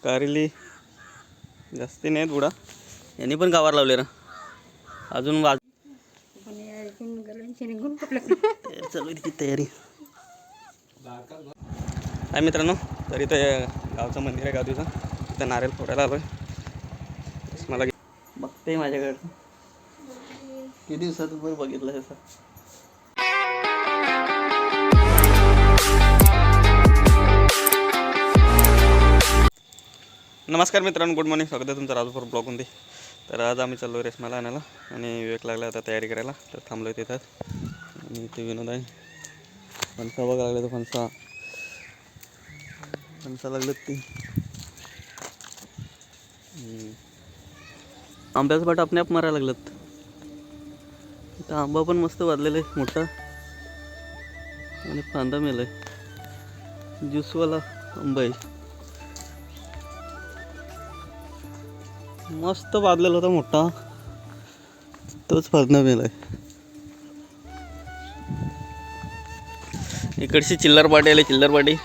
कारली जास्ती नाहीत बुडा. यांनी पण गावार लावले ना अजून चालू आहे तयारी. आहे मित्रांनो, तर इथं गावचं मंदिर आहे गावचं, तिथं नारळ फोडायला आलोय. मला बघते माझ्याकडं किती दिवसातून पण बघितलं असं. नमस्कार मित्रांनो, गुड मॉर्निंग. स्वागत आहे तुमचं राजूपूर ब्लॉगमध्ये. तर आज आम्ही चाललो रेशमाला आणायला आणि विवेक लागला आता तयारी करायला. तर थांबलो तिथं आणि ते विनोद आहे. फणसा बघा लागले, तर फणसा लागलं ते आंब्याचं पाट आपणे आप मारायला लागलं. इथं आंबा पण मस्त वाजलेला आहे मोठा आणि फांदा मेलाय. ज्यूसवाला आंबा आहे, मस्त वाजलेला होता मोठा, तोच फांदा मेलाय. इकडची चिल्लर पाटी आली, चिल्लर पाटी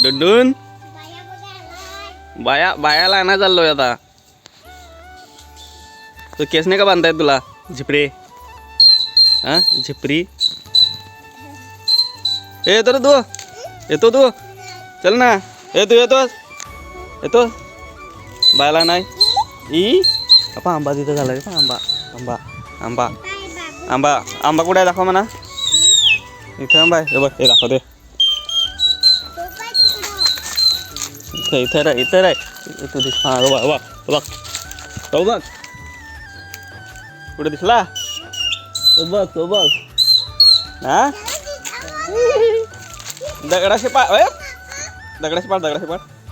डुंडून बायाला आणा चाललोय आता. तो केस नाही का बांधताय तुला झिपरे? हा झिपरी येतो रे तू, येतो तू, चल ना. येतो बायला नाही ई आपा. आंबा तिथं झाला का? आंबा आंबा आंबा आंबा आंबा कुठे आहे दाखवा म्हणा. इथं आंबा आहे, बघ हे दाखवते. इथं रे, इथं रे, इथं दिस. हा बघ बघ तो बघ कुठे दिसला. तो बघ हा दगडाशी पाड, दगडाशी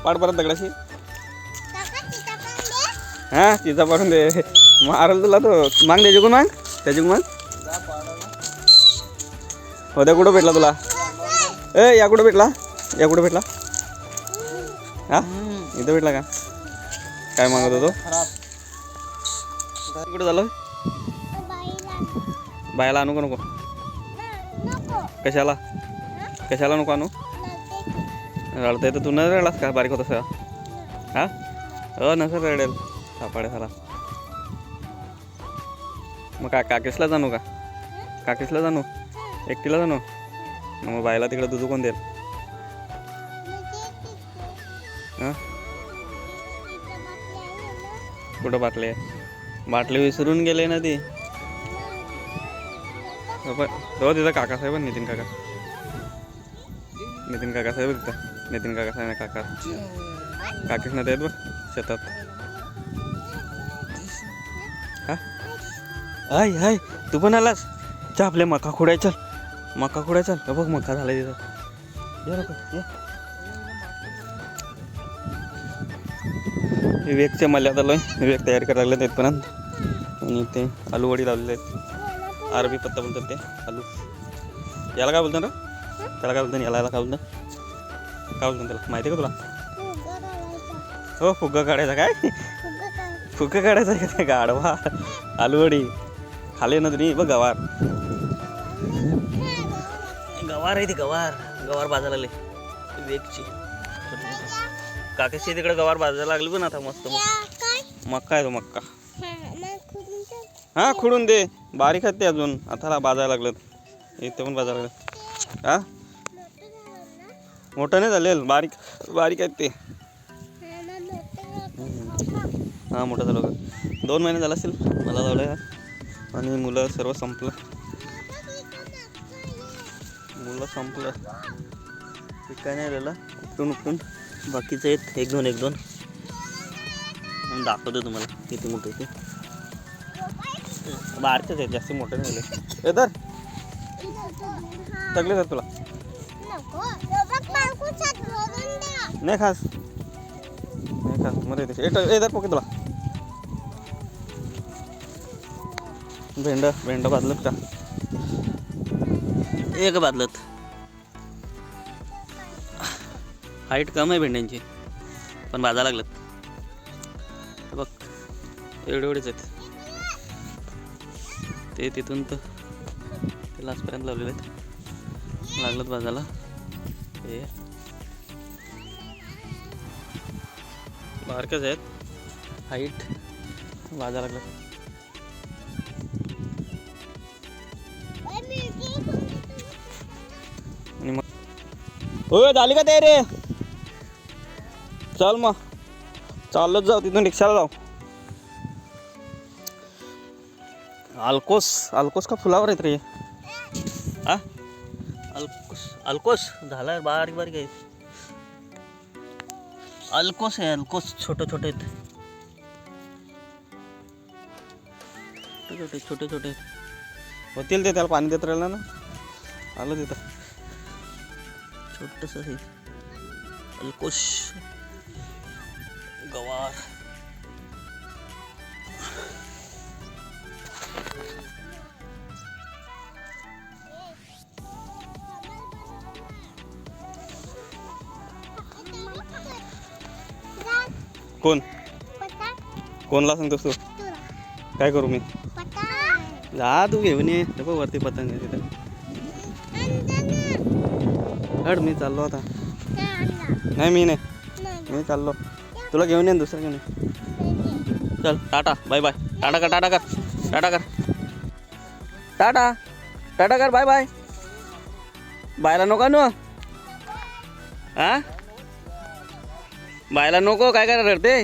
पाड परत दगडाशी. हा तिचा पाडून दे, मारल तुला तो. माग त्याच्याकडून माग, त्याच्याकडून माग. होद्या कुठं भेटला तुला? या कुठं भेटला? हा इथं भेटला का? काय मागत होतो? कुठं झालं? बायला आणू का नको? कशाला नको आणू? रडता येतं तू न रडलास का बारीक होता सगळा? हा नसं रडेल सापाडे झाला. मग काय काकेशला जाणू का? काकेशला जाणू, एकटीला जाणू? मग बायला तिकडं तुझं कोण देईल? हां कुठं बाटले विसरून गेले ना ती. तो तिथं काका साहेब, नितीन काका साहेब तिथं. नितीन काका साहेब काका काकीच ना ते बघ शेतात. हा हाय तू पण आलास? चा आपल्या मका खोडाय चल, बघ मका झाला तिथं. विवेकच्या मल्यात आलोय. विवेक तयारी करायला लागले तिथपर्यंत. आणि ते आलू वडी लावलेले आहेत. अरबी पत्ता बोलतात ते आलू. याला काय बोलतात ना? त्याला काय बोलतात? याला काय बोलतात त्याला माहिती आहे का तुला? हो फुग्गा काढायचा. काय फुग्गा काढायचा का? ते गाढवा आलूवडी खाले ना तुम्ही. बघ गवार आहे ती, गवार भाजायला लागले वेगची. काकेशी तिकडे गवार भाजायला लागली पण आता मस्त मक्का आहे तो मक्का. हा खुडून दे, बारीक आहेत ते अजून. आता भाजायला लागलं, इथे पण भाजायला लागलं. हा मोठं नाही झालेल, बारीक आहेत ते. हा मोठं झालं, 2 महिने झाला असेल मला लावलं. आणि मुलं सर्व संपलं. ते काय नाही राहिलं, उपटून बाकीचं आहेत. एक दोन दाखवतो तुम्हाला किती मोठे ते. बारकेच आहेत, जास्त मोठे नाही झाले. तर सगळे आहेत तुला नाही खास मध्ये येतात पोके तुला. भेंड बादलत का? एक बादलत. हाईट कम आहे भेंड्यांची पण भाजा लागलं. बघ एवढेच आहेत ते. तिथून तर ते लास्टपर्यंत लावलेले आहेत. लागलं भाजाला. हे बारकेच आहेत, हाईट वाजा लागला. आणि मग हो झाली का तयारी? चल मग चालत जाऊ, तिथून रिक्षाला जाऊ. अल्कोस का फुलावर आहेत रे? हा अल्कोस झाला बारीक बारीक आहे. अल्कोस आहे, अल्कोस छोटे छोटे आहेत, छोटे छोटे होतील ते. त्याला पाणी देत राहिलं ना, आलं तिथं छोटस आहे अल्कोस गवार. कोणला सांगतोस तू? काय करू मी? जा तू घेऊन ये. वरती पतंग आहे तिथं. हड मी चाललो आता. नाही मी चाललो. तुला घेऊन ये, दुसरं घेऊन ये. चल टाटा बाय बाय. टाटा कर टाटा कर टाटा कर टाटा टाटा कर बाय बाय. बायला नको ना? हा बायला नको. काय करा रडते?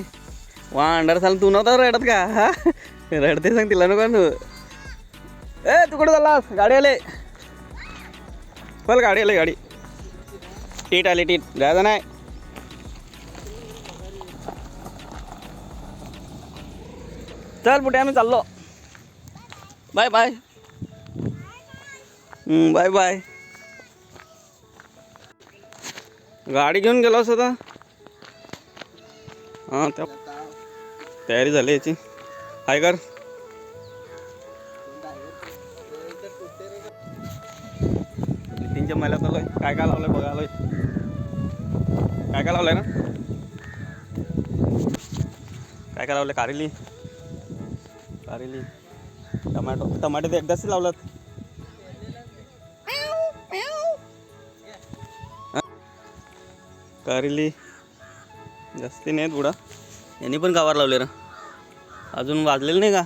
अंडर साल तू नव्हता रडत का? हा रडते सांग तिला नको तू. तू कुठं चाललास? गाडी आले, चल गाडी आली. गाडी टीट आली, टीट जायचं नाही. चल पुढे आम्ही चाललो. Bye bye. Bye bye. गाडी घेऊन गेलो असं तर. हां त्या तयारी झाली याची. हाय कर. नितीनच्या महिन्यात आलोय. काय काय लावलंय बघा. आलोय काय काय लावलंय ना? काय काय लावलंय? कारेली टमाटे ते एकदाच लावलात. कारेली जास्ती नाहीत बुडा. यांनी पण गावावर लावले ना. अजून वाजलेलं नाही का?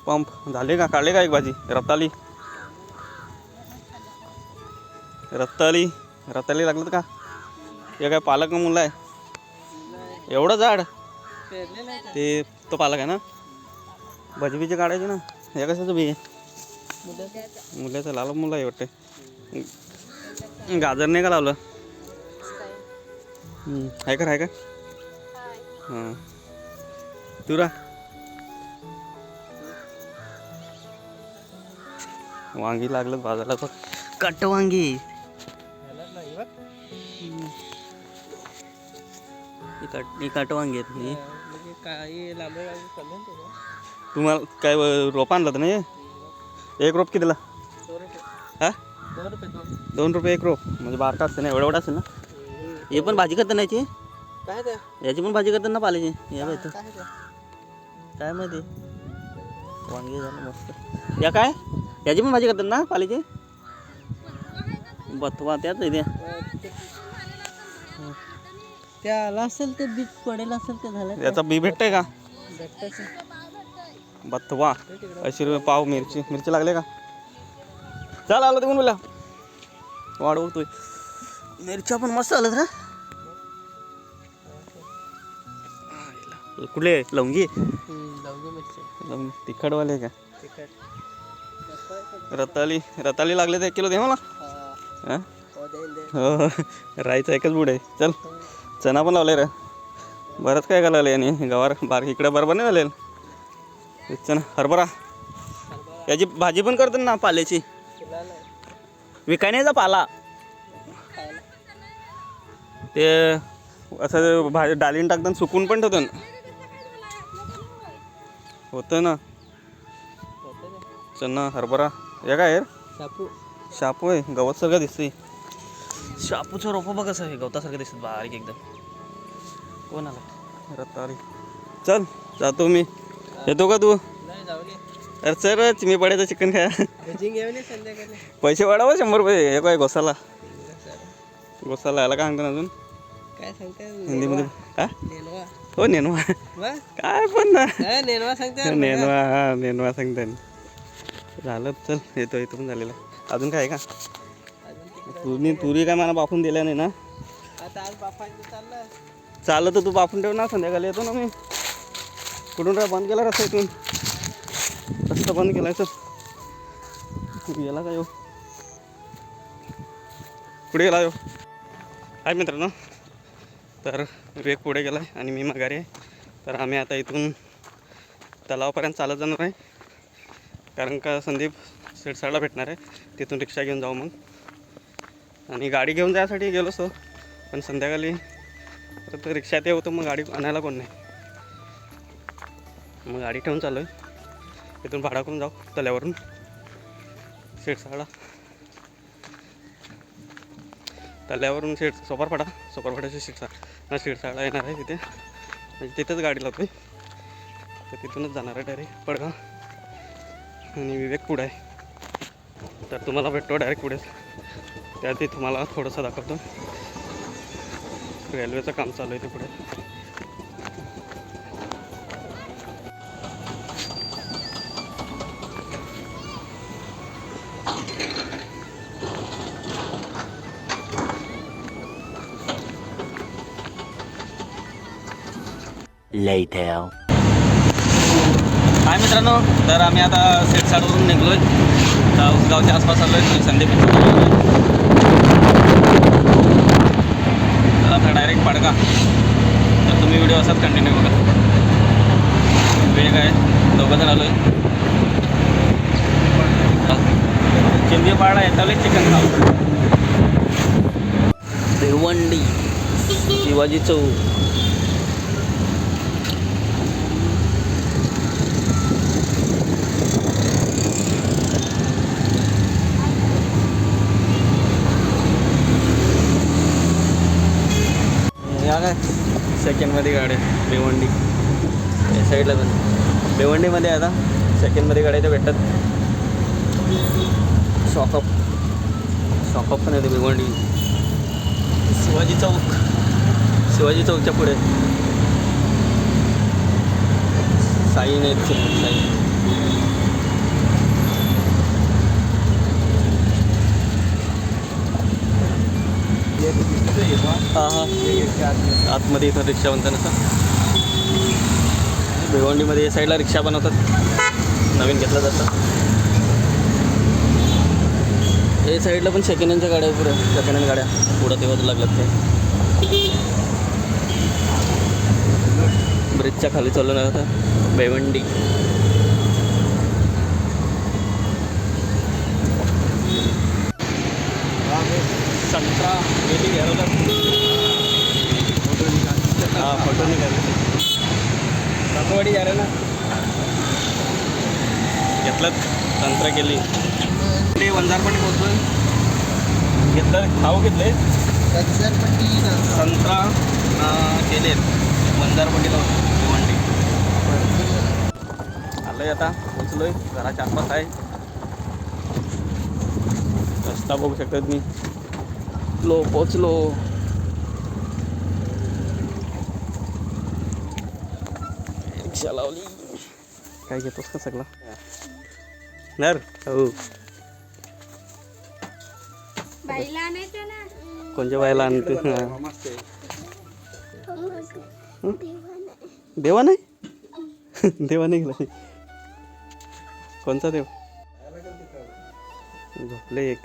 पंप झाले का? काढले का एक भाजी? रताली लागलं का? हे काय पालक मुलं आहे? एवढं झाड ते तो पालक आहे ना? भजी काढायचे ना. हे कशाचं बी आहे? मुलाचं लाल मुलं आहे वाटते. गाजर नाही का लावलं? आहे का? हां तुरा वांगी लागलं बाजारला. बघ कट वांगी. कट वांगी आहेत. तुम्हाला काय रोप आणलं तर नाही? एक रोप कितीला? हा 2 रुपये एक रोप. म्हणजे बारका असते ना, एवढा असेल ना. हे पण भाजी करता नाही काय? याची पण भाजी करतात ना पाल्याची. या बाय काय माहिती. वांगी झालं मस्त. या काय याची पण भाजी करतात ना पाल्याची? बथवा त्याच आहे त्याला असेल ते बी पडेल असेल ते झालं. याचा बी भेटतंय का? बथवा 80 रुपये पाव. मिरची लागले का? चल आलो तिकडून बोला. वाढ बघतोय. मिरच्या पण मस्त आलं ना. कुठले? लवंगी तिखटवाले का? रताली लागले तर 1 किलो दे मला. हो राईचं एकच बुड आहे. चल चना पण लावले रे. बरंच काय लागलं आणि गवार बारीक इकडे बरोबर नाही झालेलं. चना हरभरा याची भाजी पण करतात ना पाल्याची. विकायचा पाला ते असं भाजी डालीन टाकतात, सुकून पण ठेवतात. होतं ना चना हरभरा. या काय शापू आहे. गवत सारखं दिसते. शापूचं रोप बघ कसं आहे, गवतासारखं दिसत बारीक एकदम. कोण आला? रताळी. चल जातो मी. येतो का तू? अरे सरच मी पडायचं चिकन खाया. पैसे वाढावं 100 रुपये. हे काय घोसाला याला काय सांगतो अजून? काय सांगते हिंदीमध्ये हा नेनवा हो नेनवा वा काय पण ना नेनवा सांगते नेनवा हा नेनवा सांगता झालं चल येतो इथं पण झालेलं अजून काय आहे का तुरी काय मला बापून दिल्या नाही ना आता आज बापांचं चाललं चाललं तर तू बापून ठेव ना संध्याकाळी येतो ना मी कुठून राहा बंद केला रस्ता इथून रस्ता बंद केलाय सर गेला का येऊ पुढे गेला येऊ हाय मित्रांनो तर वेग पुढे गेला आहे आणि मी माघारी आहे तर आम्ही आता इथून तलावापर्यंत चालत जाणार आहे कारण का संदीप शिरसाडला भेटणार आहे तिथून रिक्षा घेऊन जाऊ मग आणि गाडी घेऊन जायसाठी गेलो असतो पण संध्याकाळी परत रिक्षात येऊ तर मग गाडी आणायला कोण नाही मग गाडी ठेवून चाललो आहे तिथून भाडा करून जाऊ तल्यावरून शिरसाडला तल्यावरून सोपारपाड्याची शिरसाडा येणार आहे तिथे म्हणजे तिथेच गाडी लावतो तर तिथूनच जाणार आहे डायरेक्ट पडगाव आणि विवेक पुढे आहे तर तुम्हाला भेटतो डायरेक्ट पुढे त्याआधी तुम्हाला थोडंसं दाखवतो रेल्वेचं काम चालू आहे ते पुढे Later. हाय मित्रांनो तर आम्ही आता शिरसाडवरून निघलो आहे गावच्या आसपास आलो आहे संदीप तर आता डायरेक्ट पडगा तर तुम्ही व्हिडिओ असाच कंटिन्यू बघा वेग आहे दोघंजण आलो आहे चिंबी पाडा येताले चिकन खाऊ भिवंडी शिवाजी चौक काय सेकंडमध्ये गाड्या भिवंडी या साईडला पण भिवंडीमध्ये आता सेकंडमध्ये गाड्या त्या भेटतात शॉकअप पण येते भिवंडी शिवाजी चौकच्या पुढे साई नाही साई हां हां आतमध्ये इथं रिक्षा बनतात ना भिवंडीमध्ये या साईडला रिक्षा बनवतात नवीन घेतलं जातं हे साईडला पण सेकंड हँडच्या गाड्या पुढे सेकंड हँड गाड्या पुढं तेव्हा लागल्यात ते ब्रिजच्या खाली चालू नाही होता भिवंडी संत्रा गेली घ्यायला हां फोटो निघाले सातवाडी घ्यायला ना घेतलं संत्रा केली ते वंजारपणी पोहोचलो घेतलं खाऊ घेतले संत्रा केले वंजारपटीला भिवंडी आलं आहे आता पोचलो आहे घराच्या आसपास आहे रस्ता बघू शकता तुम्ही पोचलो रिक्षा लावली काय घेतोस का सगळं नर हो कोणत्या बायला आणते देवा नाही देवा नाही गेला कोणता देव झोपले एक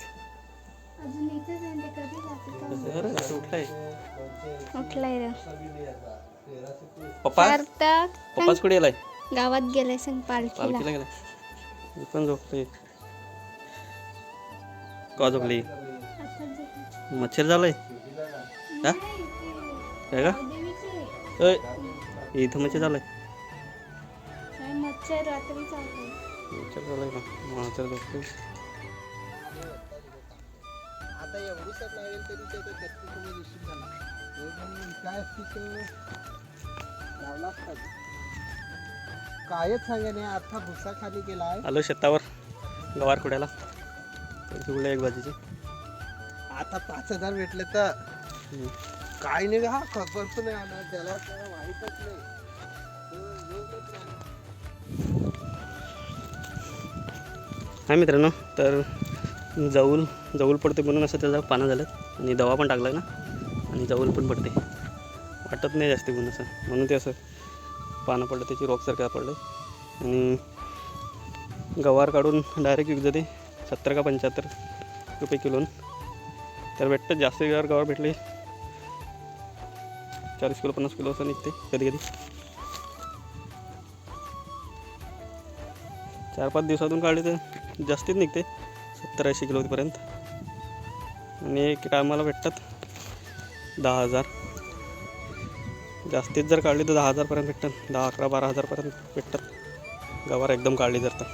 उठलाय पप्पाच कुठे गेलाय गावात गेलाय संग पालखीला गेलाय मी पण झोपते का झोपली मच्छर झालंय हा काय का इथं मच्छर झालंय मच्छर रात्री चालतंय मच्छर झालंय का मच्छर झोपते आता एवढंच लागेल तरी त्याचा झाला काय लावला असता कायच सांगा नाही आता भुसा खाली गेला आहे आलो शेतावर गवार खुड्याला एक भाजीचे आता 5,000 भेटले तर काय नाही हा खबर पण नाही आला त्याला माहीतच नाही. हाय मित्रांनो, तर जवळ पडते म्हणून असं त्याचं पानं झालं आणि दवा पण टाकला ना आणि जवळ पण पडते, वाटत नाही जास्त म्हणून असं, म्हणून ते असं पानं पडलं त्याची रॉकसारखं पडलं. आणि गवार काढून डायरेक्ट विकतं ते 70 का 75 रुपये किलोन. तर भेटतं जास्त गवार भेटले 40 किलो 50 किलो असं निघते कधी कधी. 4-5 दिवसातून काढले तर जास्तीच निघते 70-80 किलोपर्यंत. आणि एक टायमाला भेटतात 10,000. जास्तीत जर काढली तर 10,000पर्यंत भेटतात. 10, 11, 12,000पर्यंत भेटतात गवार एकदम काढली जर तर.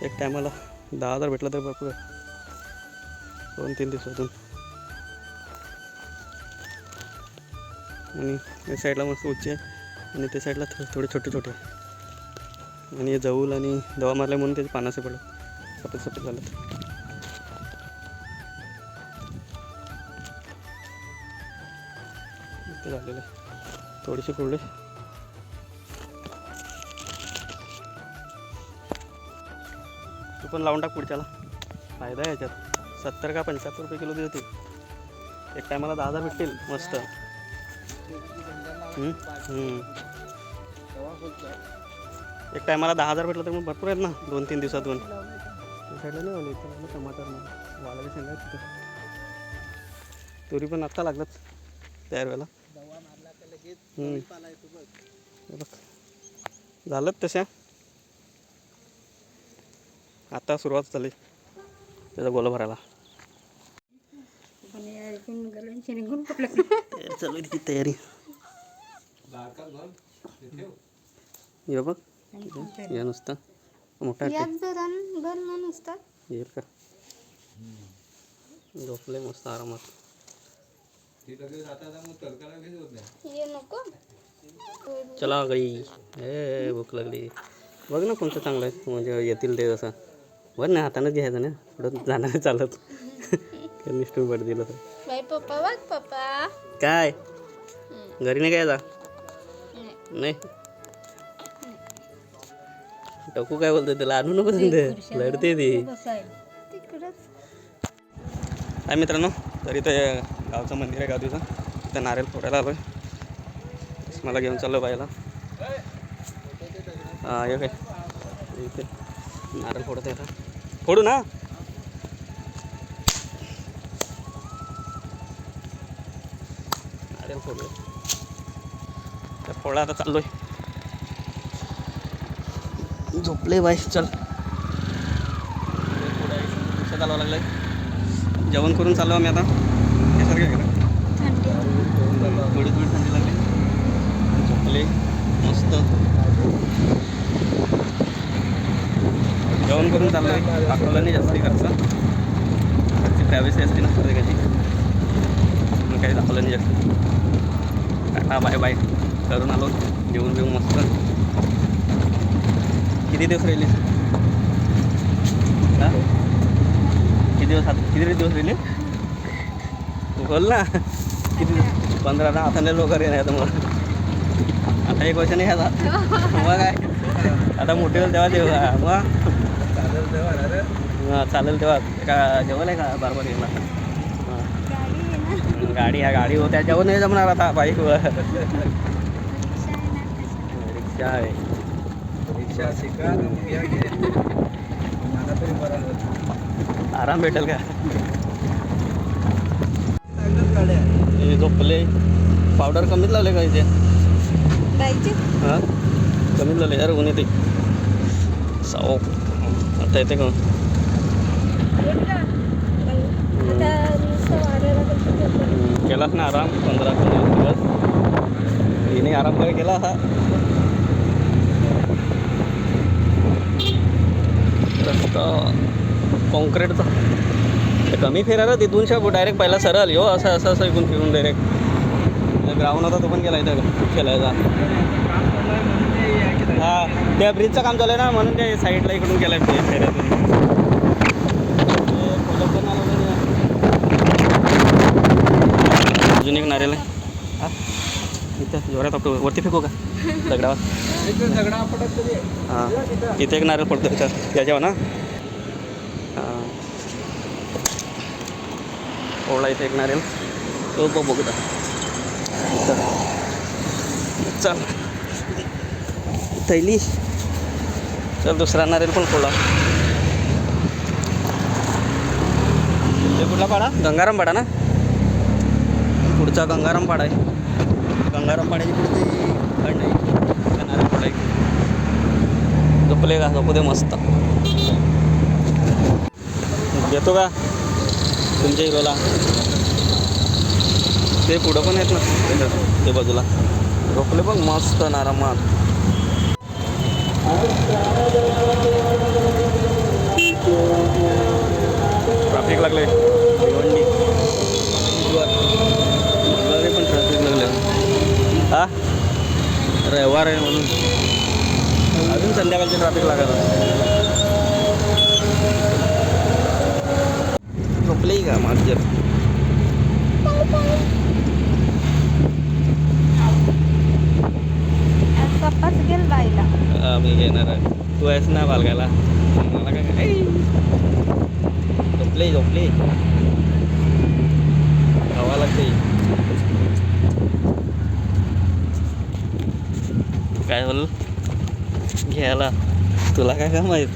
एक टायमाला 10,000 भेटलं तर भरपूर 2-3 दिवसातून. आणि या साईडला मस्त उंची आहे आणि त्या साईडला थोडे छोटे छोटे आहे. आणि जवळ आणि दवा मारल्या म्हणून त्याचे पानाचे पडलं सफेद सफेद झालं. ते झालेलं थोडेसे कोरडे. तू पण लावून टाक पुढच्याला, फायदा आहे याच्यात. 70 का 75 रुपये किलो देते. एक टायमाला 10,000 भेटतील मस्त. एक टायमाला 10,000 भेटलं तर मग भरपूर आहेत ना 2-3 दिवसातून. त्या साईडला नाही आले इथं टमाटर नाही वालावी शेंगा आहेत तिथं. तुरी पण आत्ता लागलात तयार व्हायला. हे बघ झालं तशा, आता सुरुवात झाली त्याचा गोला भरायला. चालू आहे तयारी. ये बघ या नुसतं मोठा येईल का. झोपले मस्त आरामात. चला गई ए भूक लागली. बघ ना कोणतं चांगलं आहे म्हणजे येतील ते असं. बरं नाही हातानंच घ्यायचं ना पुढं जाणार चालत. निष्ठून बरं दिलं तर पप्पा बघ पप्पा काय घरी नाही काय जा नाही. टकू काय बोलतोय त्याला आणू नको सांगते लढते ती. काय मित्रांनो, तर इथं गावचं मंदिर आहे गावचं, इथं नारळ फोडायला आलो आहे. मला घेऊन चाललो बायला. हां हे काय इथे नारळ फोडत आहे आता. फोडू ना. नारळ फोडलं तर फोडा आता चाललो आहे. झोपले बाय. चल रिक्षा चालवावं लागलं आहे. जेवण करून चाललो आम्ही आता. यासारखं केलं थोडी थंडी लागली. झोपले मस्त. जेवण करून चाललो आहे. दाखवलं नाही जास्ती खर्च. घरची प्रायव्हसी असते ना प्रत्येकाची, मग काही दाखवलं नाही जास्त. टाटा बाय बाय करून आलो. जेवून बिवून मस्त. किती दिवस राहिले हां किती दिवस राहिले बोल ना. किती 15 ना. आता नाही वगैरे नाही आता मग. आता 1 वर्ष नाही आता मग काय. आता मोठे होईल तेव्हा देऊ मग चालेल तेव्हा. का जेवण आहे का बरोबर येणार. गाडी आहे गाडी हो त्याच्यावर नाही जमणार आता बाईकवर. रिक्षा आहे. रिक्षा शिका आराम भेटेल का. हे झोपले. पावडर कमीच लावले का इथे. हां कमीच लावले यार. ऊन येते साव. आता येते का केलास ना आराम 15-20 दिवस. हिने आराम काय केला हा. रस्ता कॉन्क्रीटचा कमी फिरायला तिथून शाबू डायरेक्ट पहिला सरळ यो असं असं असं इकडून फिरून डायरेक्ट ग्राउंड होता तो पण गेला इथं खेळायचा. हां त्या ब्रिजचं काम चालू आहे ना म्हणून ते साईडला इकडून गेला ते फेऱ्यातून. अजून एक नारळ आहे. हा इथं जोरात टाकतो. वरती फेकू का दगडावर? हां इथे एक नारळ पडतो त्याच्यात त्याच्यावर ना. हां ओळा इथे एक नारळ तो बघता. चल थैली. चल दुसरा नारळ पण फोडला. ते कुठला पाडा? गंगाराम पाडा ना. पुढचा गंगाराम पाडा आहे. गंगाराम पाड्याची पुढे ते नाही नारळ पाडा आहे. झोपले का? झोपू दे मस्त. येतो का तुमच्या हिरोला? ते पुढं पण आहेत ना ते बाजूला. झोपले बघ मस्त आरामात. ट्रॅफिक लागले भिवंडी पण ट्रॅफिक लागले. हा रविवार आहे म्हणून अजून संध्याकाळची ट्रॅफिक लागत. झोपलेही का माझ्या? पप्पाच गेल बाईला. मी घेणार आहे. तू आहेस ना बालगायला. मला काय झोपले झोपले हवा लागते. काय बोल घ्यायला तुला काय का माहित?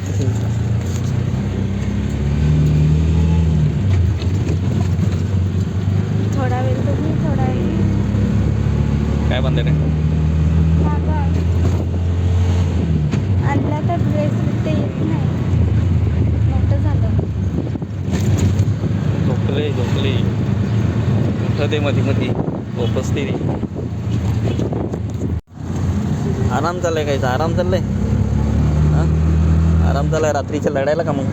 थोडा वेळ तुम्ही थोडा वेळ काय म्हणते रे? मागा आणला तर ड्रेस ते येत नाही. मोठं झालं. झोपले झोपले उठं ते मध्ये मध्ये उपसते रे. आराम चाललाय कायचा? आराम चाललाय. हां आराम चाललाय. रात्रीच्या लढायला का मग?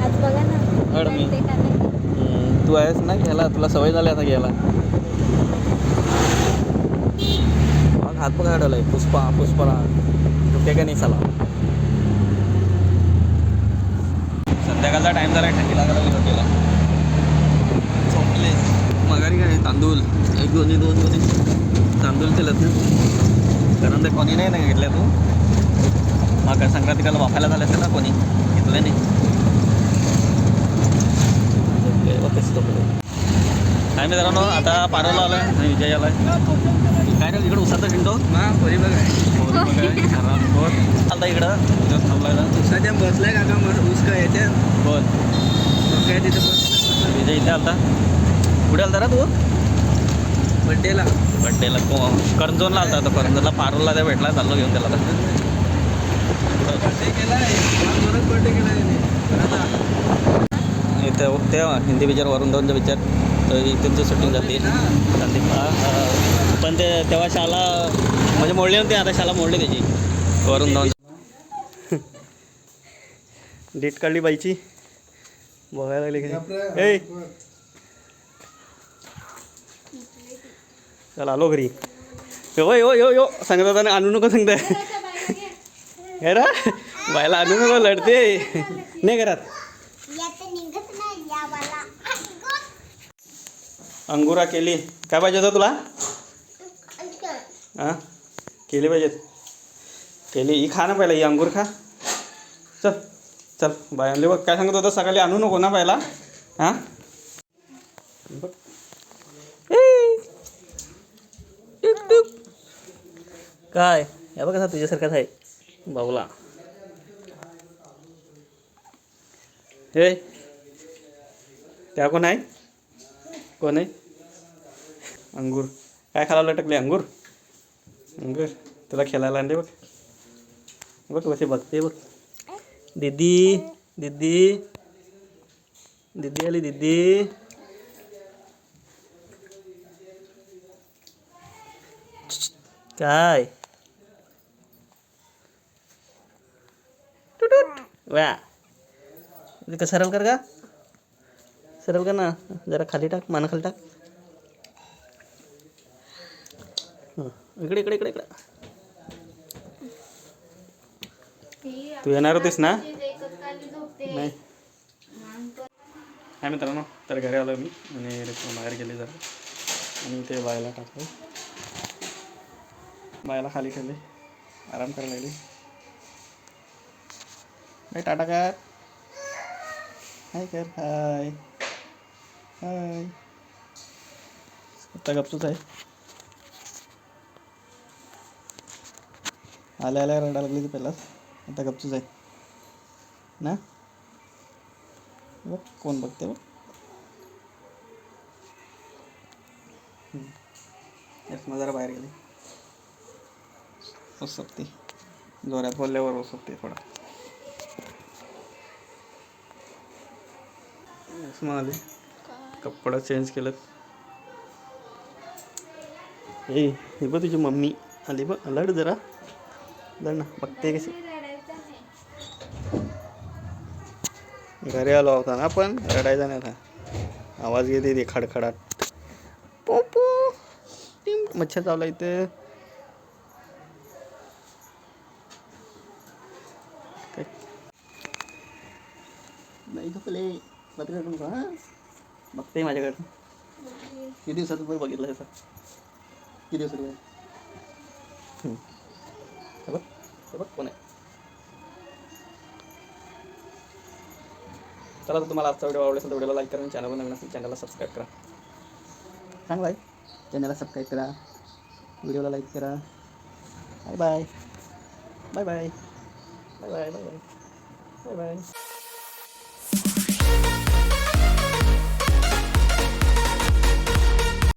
आज बघा ना हड मी. ते का नाही. तू आहेस ना घ्यायला. तुला सवय झाली आता घ्यायला. मग हात पण काढलाय. पुष्पा पुष्पाला डोक्या का नाही साला. संध्याकाळचा टाईम झाला. थंडी लागला डोक्याला. झोपले मगारी काय तांदूळ एक दोन्ही तांदूळ केलं ना. कारण ते कोणी नाही ना घेतल्या. तू मकर संक्रांतीला वाफायला झालं असेल ना कोणी घेतलं नाही. काय मित्रांनो आता पारोला आलाय आणि विजय आलाय. काय नाही इकडं उसाचा हिंडो पोरी बघ आता इकडं थांबलाय. उसाच्या बसलाय काका मग ऊस काय याच्या बोल काय तिथं बस. विजय इथे आलता. कुठे आलता रा तू? बड्डेला करंजोनला आलता. आता करंजोनला पारोलला त्या भेटला. चाललो घेऊन त्याला. बर्थडे केला इथं त्या हिंदी पिक्चर वरून दोनचा पिक्चर तर त्यांचं शूटिंग जाते. पण ते तेव्हा शाला म्हणजे मोडले नव्हते. आता शाला मोडली त्याची वरून दोन. डेट काढली बाईची बघायला लागली की ए चला आलो घरी. यो यो यो यो सांगत होता आणू नको सांगताय. हे रा बायला आणू नको लढते नाही घरात. अंगुरा केली काय पाहिजे होतं तुला? हां केली पाहिजेत. केली ही खा ना पहिला. ही अंगूर खा. चल चल बाय आणले बघ. काय सांगत होतं सकाळी आणू नको ना पहिला. हां बघ काय या बघ कसा तुझ्यासारखाच आहे बाबूला. हे त्या कोण आहे? कोण आहे? अंगूर काय खायला लटकले? अंगूर अंगूर तुला खेळायला आणले बघ. बघ कसे बघते बघ. दीदी दीदी दीदी आली. दीदी काय वा का सरळ कर का? सरळ कर ना जरा. खाली टाक मान खाली टाक. इकडे इकडे इकडे इकडे. तू येणार होतीस ना? नाही काय मित्रांनो तर घरी आलो मी आणि बाहेर गेले जरा. आणि इथे बायला टाकलं, बायला खाली ठेवले, आराम करायला लागले. नाही टाटा कर, हाय कर, हाय हाय. आता गपचूच आहे. आल्या आल्या रडायला लागली ती पहिलाच, आता गपचूच आहे ना. बघ कोण बघते बघ. यस्मा जरा बाहेर गेली, उसपते जोरात बोलल्यावर उसपते थोडा. यस्मा आली, कपडा चेंज केलं. हे बघ तुझी मम्मी आली बघ, लढ जरा लढ ना, बघते कशी. घरी आलो होता ना पण रडायचा नाही था. आवाज येते ते खडखडाट. पोपू मच्छर चावला इथे. नाही झोपले बघते माझ्याकडे. किती दिवसात बघितलं हे सर, किती दिवसात हे बघ, हे बघ कोण आहे. चला तर तुम्हाला आजचा व्हिडिओ आवडला असेल तर व्हिडिओला लाईक करा आणि चॅनलवर नवीन असेल चॅनलला सबस्क्राईब करा. सांग बाय. चॅनलला सबस्क्राईब करा, व्हिडिओला लाईक करा. Bye bye bye bye bye bye bye bye bye.